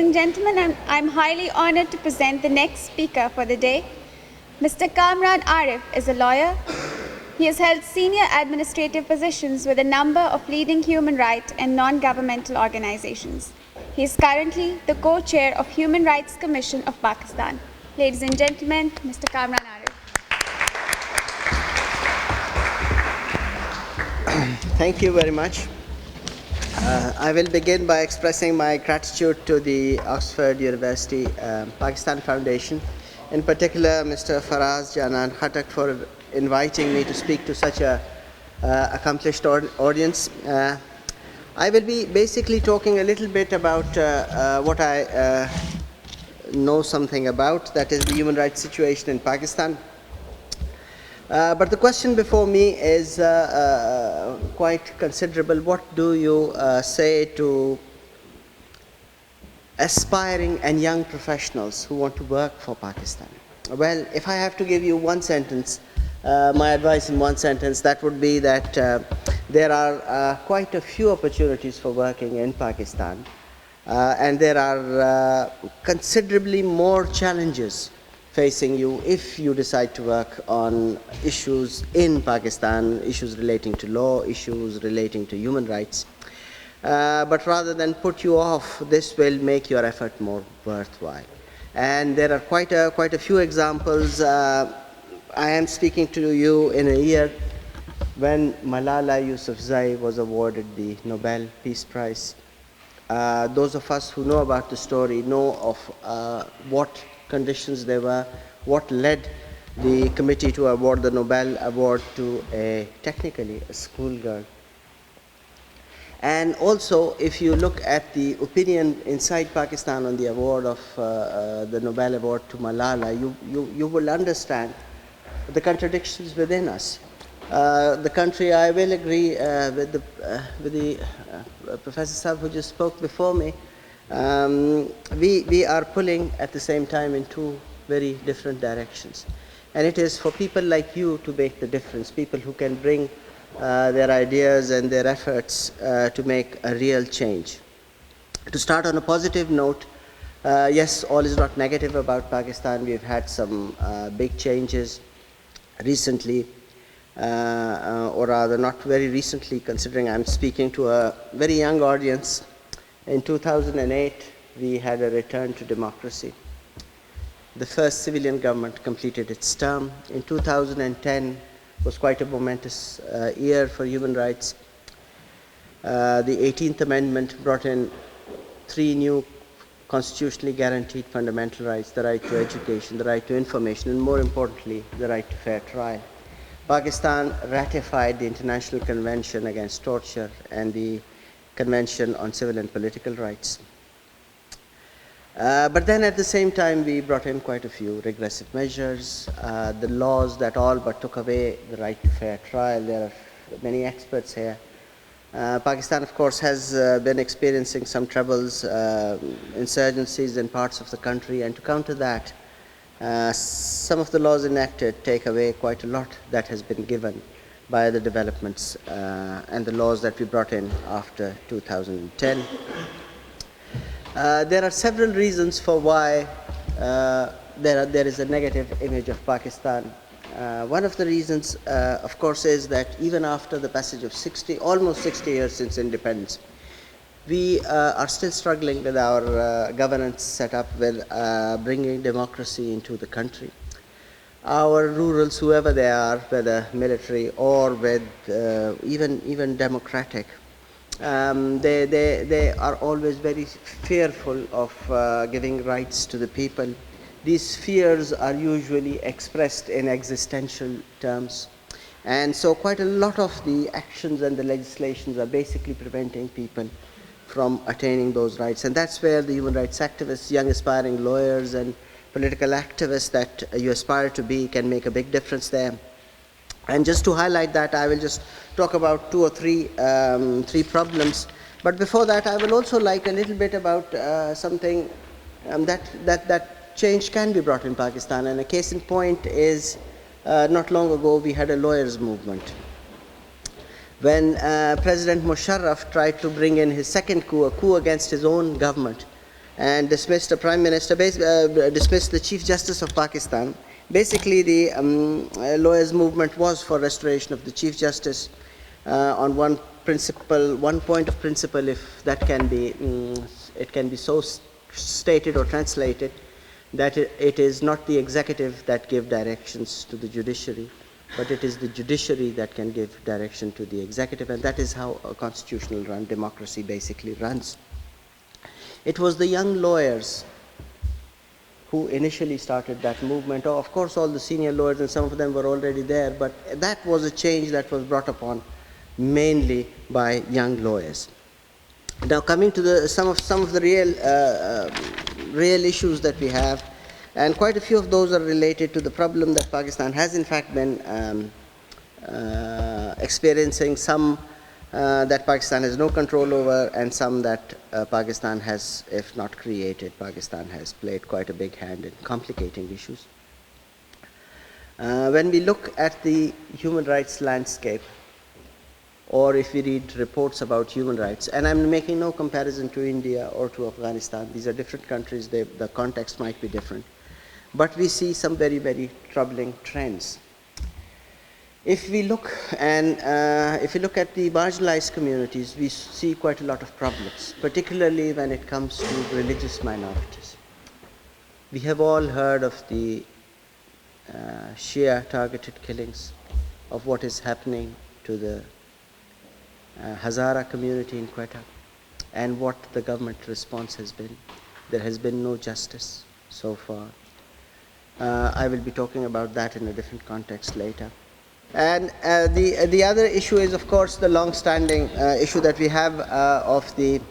and gentlemen, I'm highly honored to present the next speaker for the day. Mr. Kamran Arif is a lawyer. He has held senior administrative positions with a number of leading human rights and non-governmental organizations. He is currently the co-chair of Human Rights Commission of Pakistan. Ladies and gentlemen, Mr. Kamran Arif. Thank you very much. I will begin by expressing my gratitude to the Oxford University Pakistan Foundation, in particular Mr. Faraz Janan Khatak, for inviting me to speak to such a accomplished audience. I will be basically talking a little bit about what I know something about, that is the human rights situation in Pakistan. But the question before me is quite considerable. What do you say to aspiring and young professionals who want to work for Pakistan? Well, if I have to give you one sentence, my advice in one sentence, that would be that there are quite a few opportunities for working in Pakistan, and there are considerably more challenges facing you if you decide to work on issues in Pakistan, issues relating to law, issues relating to human rights. But rather than put you off, this will make your effort more worthwhile. And there are quite a few examples. I am speaking to you in a year when Malala Yousafzai was awarded the Nobel Peace Prize. Those of us who know about the story know of what conditions there were, what led the committee to award the Nobel Award to technically a schoolgirl. And also, if you look at the opinion inside Pakistan on the award of the Nobel Award to Malala, you will understand the contradictions within us. The country, I will agree with the Professor Saab who just spoke before me. We are pulling at the same time in two very different directions. And it is for people like you to make the difference, people who can bring their ideas and their efforts to make a real change. To start on a positive note, yes, all is not negative about Pakistan. We've had some big changes recently, or rather not very recently, considering I'm speaking to a very young audience. In 2008, we had a return to democracy. The first civilian government completed its term. In 2010 was quite a momentous year for human rights. The 18th Amendment brought in 3 new constitutionally guaranteed fundamental rights: the right to education, the right to information, and more importantly, the right to fair trial. Pakistan ratified the International Convention Against Torture and the Convention on Civil and Political Rights. But then at the same time, we brought in quite a few regressive measures, the laws that all but took away the right to fair trial. There are many experts here. Pakistan, of course, has been experiencing some troubles, insurgencies in parts of the country, and to counter that, some of the laws enacted take away quite a lot that has been given by the developments and the laws that we brought in after 2010. There are several reasons for why there is a negative image of Pakistan. One of the reasons, of course, is that even after the passage of almost 60 years since independence, we are still struggling with our governance setup, with bringing democracy into the country. Our rurals, whoever they are, whether military or with even democratic, they are always very fearful of giving rights to the people. These fears are usually expressed in existential terms. And so quite a lot of the actions and the legislations are basically preventing people from attaining those rights. And that's where the human rights activists, young aspiring lawyers, and political activists that you aspire to be can make a big difference there. And just to highlight that, I will just talk about 2 or 3 problems. But before that, I will also like a little bit about something that change can be brought in Pakistan. And a case in point is not long ago we had a lawyers' movement. When President Musharraf tried to bring in his second coup, a coup against his own government, and dismissed the Prime Minister, dismissed the Chief Justice of Pakistan. Basically, the lawyers' movement was for restoration of the Chief Justice on one point of principle, if that can be, it can be so stated or translated, that it is not the executive that give directions to the judiciary, but it is the judiciary that can give direction to the executive, and that is how a constitutional run democracy basically runs. It was the young lawyers who initially started that movement. Oh, of course, all the senior lawyers, and some of them were already there, but that was a change that was brought upon mainly by young lawyers. Now, coming to some of the real issues that we have, and quite a few of those are related to the problem that Pakistan has in fact been experiencing, some that Pakistan has no control over, and some that Pakistan has, if not created, Pakistan has played quite a big hand in complicating issues. When we look at the human rights landscape, or if we read reports about human rights, and I'm making no comparison to India or to Afghanistan, these are different countries, the context might be different, but we see some very, very troubling trends. If we look at the marginalized communities, we see quite a lot of problems, particularly when it comes to religious minorities. We have all heard of the Shia targeted killings, of what is happening to the Hazara community in Quetta, and what the government response has been. There has been no justice so far. I will be talking about that in a different context later. And the other issue is, of course, the long-standing issue that we have of the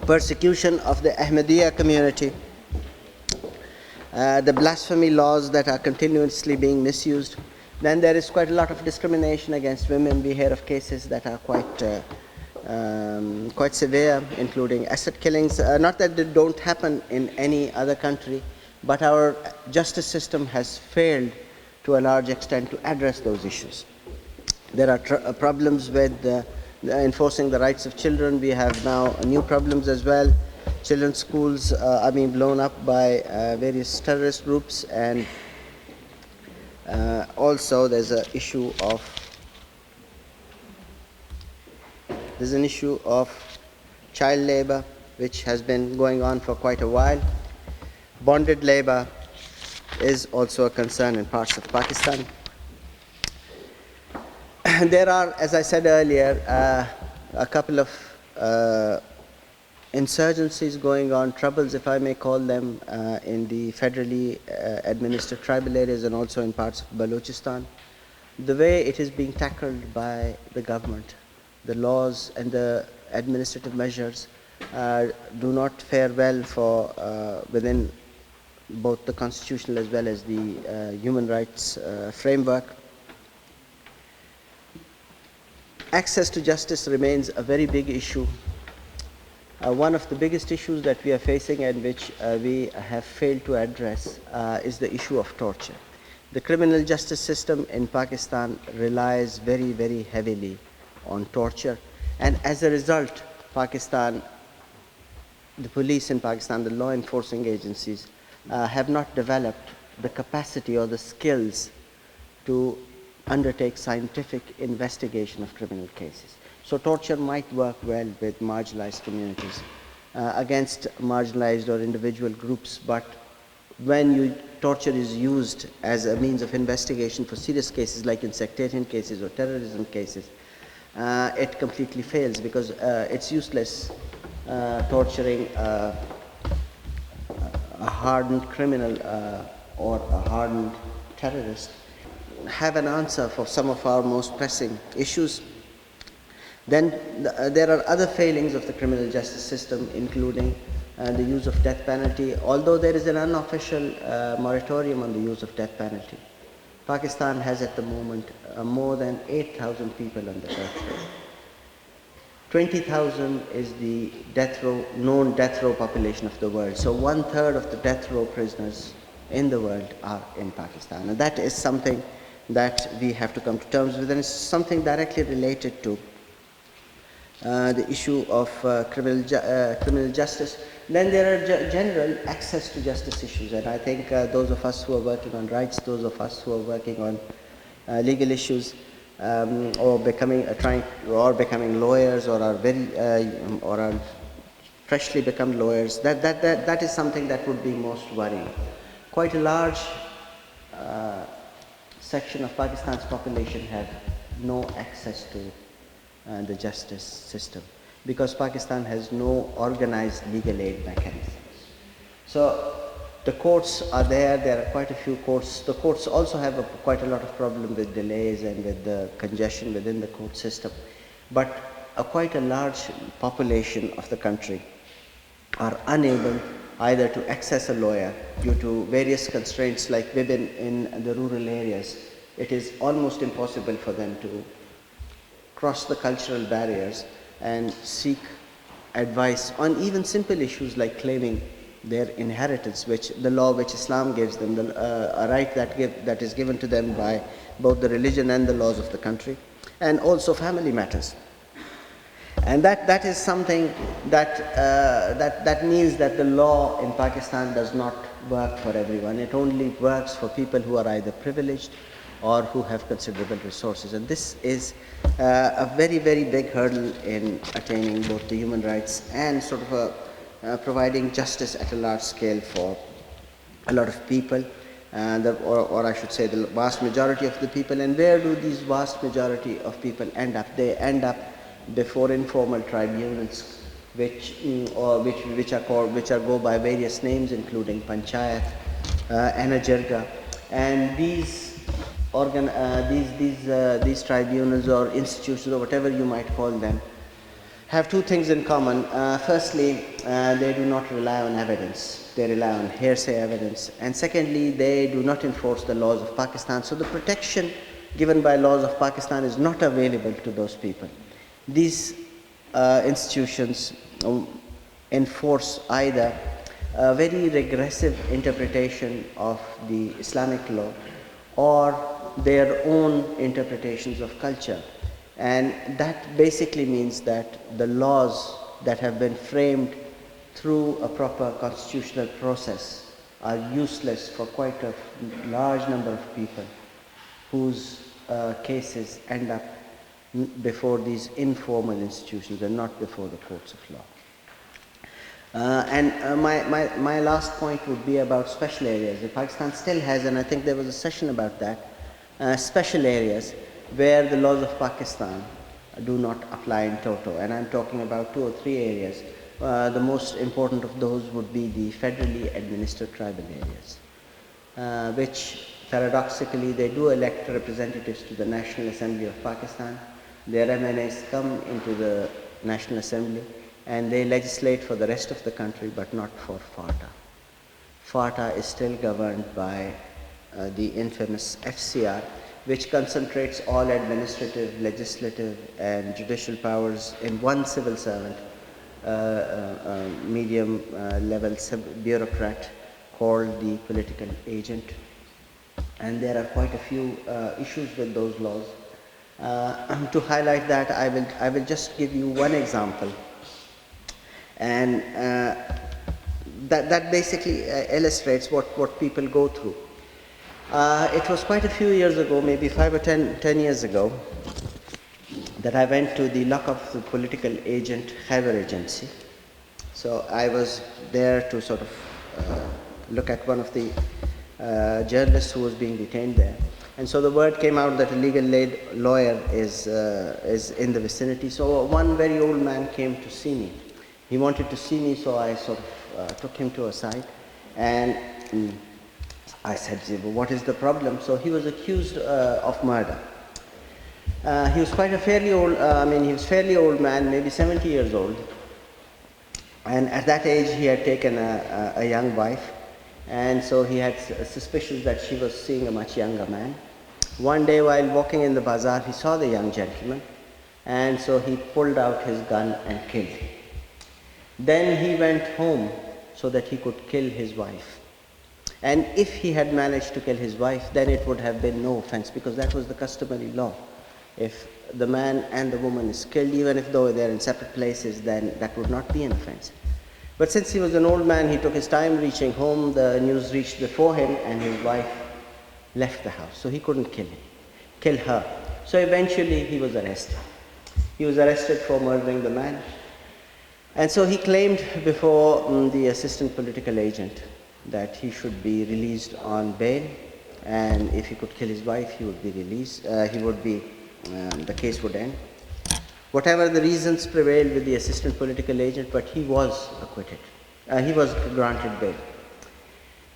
persecution of the Ahmadiyya community, the blasphemy laws that are continuously being misused. Then there is quite a lot of discrimination against women. We hear of cases that are quite severe, including asset killings. Not that they don't happen in any other country, but our justice system has failed to a large extent to address those issues. There are problems with enforcing the rights of children. We have now new problems as well. Children's schools are being blown up by various terrorist groups, and also there's an issue of child labor, which has been going on for quite a while. Bonded labor is also a concern in parts of Pakistan. There are, as I said earlier, a couple of insurgencies going on, troubles, if I may call them, in the federally administered tribal areas and also in parts of Balochistan. The way it is being tackled by the government, the laws and the administrative measures do not fare well for within both the constitutional as well as the human rights framework. Access to justice remains a very big issue. One of the biggest issues that we are facing, and which we have failed to address, is the issue of torture. The criminal justice system in Pakistan relies very, very heavily on torture, and as a result, Pakistan, the police in Pakistan, the law enforcing agencies, have not developed the capacity or the skills to undertake scientific investigation of criminal cases. So torture might work well with marginalized communities, against marginalized or individual groups, but when torture is used as a means of investigation for serious cases like in sectarian cases or terrorism cases, it completely fails, because it's useless torturing a hardened criminal or a hardened terrorist. Have an answer for some of our most pressing issues. Then there are other failings of the criminal justice system, including the use of death penalty, although there is an unofficial moratorium on the use of death penalty. Pakistan has at the moment more than 8,000 people on the death row. 20,000 is the known death row population of the world. So 1/3 of the death row prisoners in the world are in Pakistan. And that is something that we have to come to terms with, and it's something directly related to the issue of criminal justice. Then there are general access to justice issues, and I think those of us who are working on rights, those of us who are working on legal issues, or becoming lawyers, or are or are freshly become lawyers, that is something that would be most worrying. Quite a large section of Pakistan's population have no access to the justice system, because Pakistan has no organized legal aid mechanisms. So the courts are there are quite a few courts. The courts also have quite a lot of problem with delays and with the congestion within the court system. But quite a large population of the country are unable either to access a lawyer due to various constraints, like women in the rural areas. It is almost impossible for them to cross the cultural barriers and seek advice on even simple issues like claiming their inheritance, which the law which Islam gives them, a right that is given to them by both the religion and the laws of the country, and also family matters. And that is something that means that the law in Pakistan does not work for everyone. It only works for people who are either privileged or who have considerable resources. And this is a very, very big hurdle in attaining both the human rights and sort of providing justice at a large scale for a lot of people, or I should say the vast majority of the people. And where do these vast majority of people end up? They end up before informal tribunals, which go by various names, including panchayat and a jirga. And these tribunals or institutions, or whatever you might call them, have two things in common. Firstly, they do not rely on evidence. They rely on hearsay evidence. And secondly, they do not enforce the laws of Pakistan. So the protection given by laws of Pakistan is not available to those people. These institutions enforce either a very regressive interpretation of the Islamic law or their own interpretations of culture. And that basically means that the laws that have been framed through a proper constitutional process are useless for quite a large number of people whose cases end up before these informal institutions and not before the courts of law. My last point would be about special areas. Pakistan still has, and I think there was a session about that, special areas where the laws of Pakistan do not apply in toto. And I'm talking about 2 or 3 areas. The most important of those would be the federally administered tribal areas, which paradoxically they do elect representatives to the National Assembly of Pakistan. Their MNAs come into the National Assembly and they legislate for the rest of the country, but not for FATA. FATA is still governed by the infamous FCR, which concentrates all administrative, legislative, and judicial powers in one civil servant, medium level bureaucrat called the political agent. And there are quite a few issues with those laws. To highlight that, I will just give you one example, and that basically illustrates what people go through. It was quite a few years ago, maybe 5 or 10 years ago, that I went to the lock of the political agent Khyber agency. So I was there to sort of look at one of the journalists who was being detained there. And so the word came out that a legal aid lawyer is in the vicinity. So one very old man came to see me. He wanted to see me, so I sort of took him to a side, and I said, "What is the problem?" So he was accused of murder. He was quite a fairly old, he was fairly old man, maybe 70 years old. And at that age, he had taken a young wife. And so he had suspicions that she was seeing a much younger man. One day while walking in the bazaar, he saw the young gentleman, and so he pulled out his gun and killed him. Then he went home so that he could kill his wife. And if he had managed to kill his wife, then it would have been no offense, because that was the customary law. If the man and the woman is killed, even if though they're in separate places, then that would not be an offense. But since he was an old man, he took his time reaching home. The news reached before him, and his wife left the house. So he couldn't kill her. So eventually he was arrested. He was arrested for murdering the man. And so he claimed before the assistant political agent that he should be released on bail, and if he could kill his wife, he would be released. The case would end. Whatever the reasons prevailed with the assistant political agent, but he was acquitted. He was granted bail.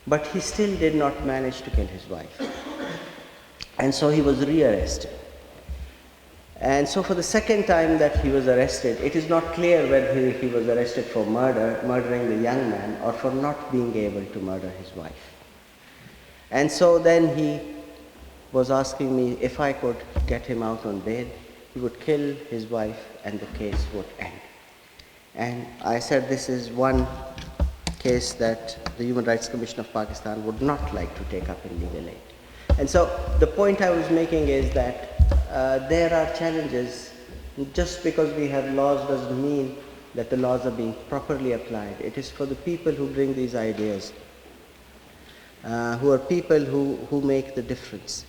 But he still did not manage to kill his wife. And so he was rearrested. And so for the second time that he was arrested, it is not clear whether he was arrested for murdering the young man, or for not being able to murder his wife. And so then he was asking me if I could get him out on bail. He would kill his wife and the case would end. And I said this is one case that the Human Rights Commission of Pakistan would not like to take up in legal aid. And so the point I was making is that there are challenges. Just because we have laws doesn't mean that the laws are being properly applied. It is for the people who bring these ideas, who are people who make the difference.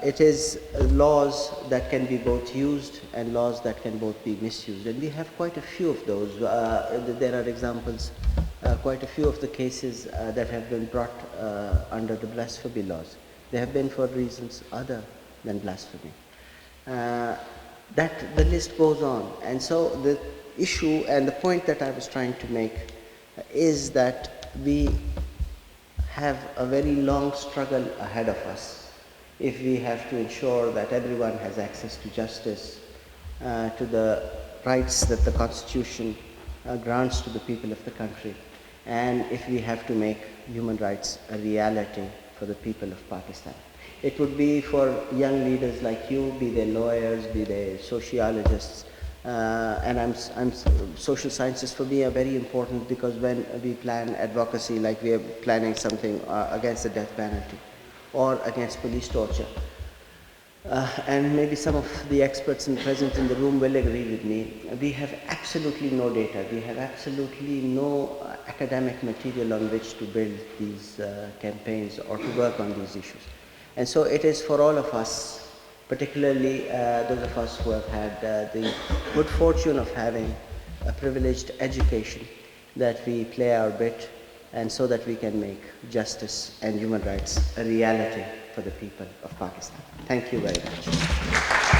It is laws that can be both used and laws that can both be misused. And we have quite a few of those. There are examples, quite a few of the cases that have been brought under the blasphemy laws. They have been for reasons other than blasphemy. The list goes on. And so the issue and the point that I was trying to make is that we have a very long struggle ahead of us if we have to ensure that everyone has access to justice, to the rights that the Constitution grants to the people of the country, and if we have to make human rights a reality for the people of Pakistan. It would be for young leaders like you, be they lawyers, be they sociologists, and social sciences for me are very important, because when we plan advocacy, like we are planning something against the death penalty or against police torture, and maybe some of the experts present in the room will agree with me, we have absolutely no data, we have absolutely no academic material on which to build these campaigns or to work on these issues. And so it is for all of us, particularly those of us who have had the good fortune of having a privileged education, that we play our bit, and so that we can make justice and human rights a reality for the people of Pakistan. Thank you very much.